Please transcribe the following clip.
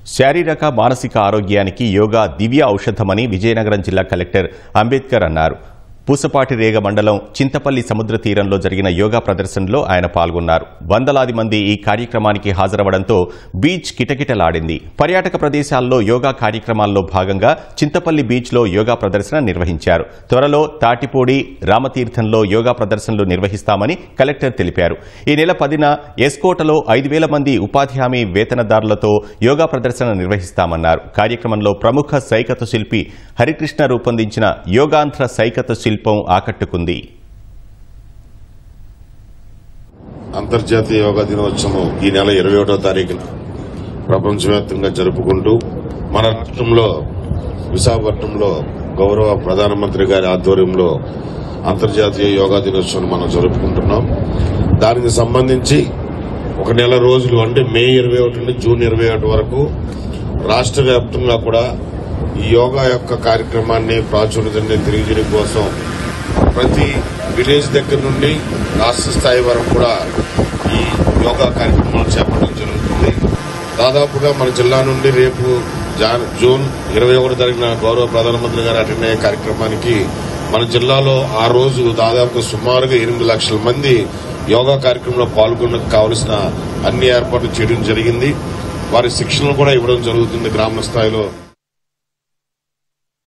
శారీరక మానసిక ఆరోగ్యానికి యోగా దివ్య ఔషధమని విజయనగరం జిల్లా కలెక్టర్ అంబేద్కర్ అన్నారు. పూసపాటిరేగ మండలం చింతపల్లి సముద్ర తీరంలో జరిగిన యోగా ప్రదర్శనలో ఆయన పాల్గొన్నారు. వందలాది మంది ఈ కార్యక్రమానికి హాజరవడంతో బీచ్ కిటకిటలాడింది. పర్యాటక ప్రదేశాల్లో యోగా కార్యక్రమాల్లో భాగంగా చింతపల్లి బీచ్లో యోగా ప్రదర్శన నిర్వహించారు. త్వరలో తాటిపూడి, రామతీర్థంలో యోగా ప్రదర్శనలు నిర్వహిస్తామని కలెక్టర్ తెలిపారు. ఈ నెల 10న ఎస్కోటలో 5,000 మంది ఉపాధి హామీ వేతనదారులతో యోగా ప్రదర్శన నిర్వహిస్తామన్నారు. కార్యక్రమంలో ప్రముఖ సైకత శిల్పి హరికృష్ణ రూపొందించిన యోగాంధ్ర సైకత శిల్పం ఆకట్టుకుంది. అంతర్జాతీయ యోగా దినోత్సవం ఈ నెల 21వ తారీఖున ప్రపంచవ్యాప్తంగా జరుపుకుంటూ మన రాష్ట్రంలో విశాఖపట్నంలో గౌరవ ప్రధానమంత్రి గారి ఆధ్వర్యంలో అంతర్జాతీయ యోగా దినోత్సవం మనం జరుపుకుంటున్నాం. దానికి సంబంధించి ఒక నెల రోజులు అంటే మే 21 నుండి జూన్ 21 వరకు రాష్ట్ర వ్యాప్తంగా కూడా ఈ యోగా యొక్క కార్యక్రమాన్ని ప్రాచుర్యాన్ని తెలియజేయడం కోసం ప్రతి విలేజ్ దగ్గర నుండి రాష్ట్ర స్థాయి వరకు కూడా ఈ యోగా కార్యక్రమాలు చేపట్టడం జరుగుతుంది. దాదాపుగా మన జిల్లా నుండి రేపు జూన్ 21 తారీఖున గౌరవ ప్రధానమంత్రి గారు అటెండ్ అయ్యే కార్యక్రమానికి మన జిల్లాలో ఆ రోజు దాదాపుగా సుమారుగా 8 లక్షల మంది యోగా కార్యక్రమంలో పాల్గొనడానికి కావలసిన అన్ని ఏర్పాట్లు చేయడం జరిగింది. వారి శిక్షణలు కూడా ఇవ్వడం జరుగుతుంది గ్రామ స్థాయిలో.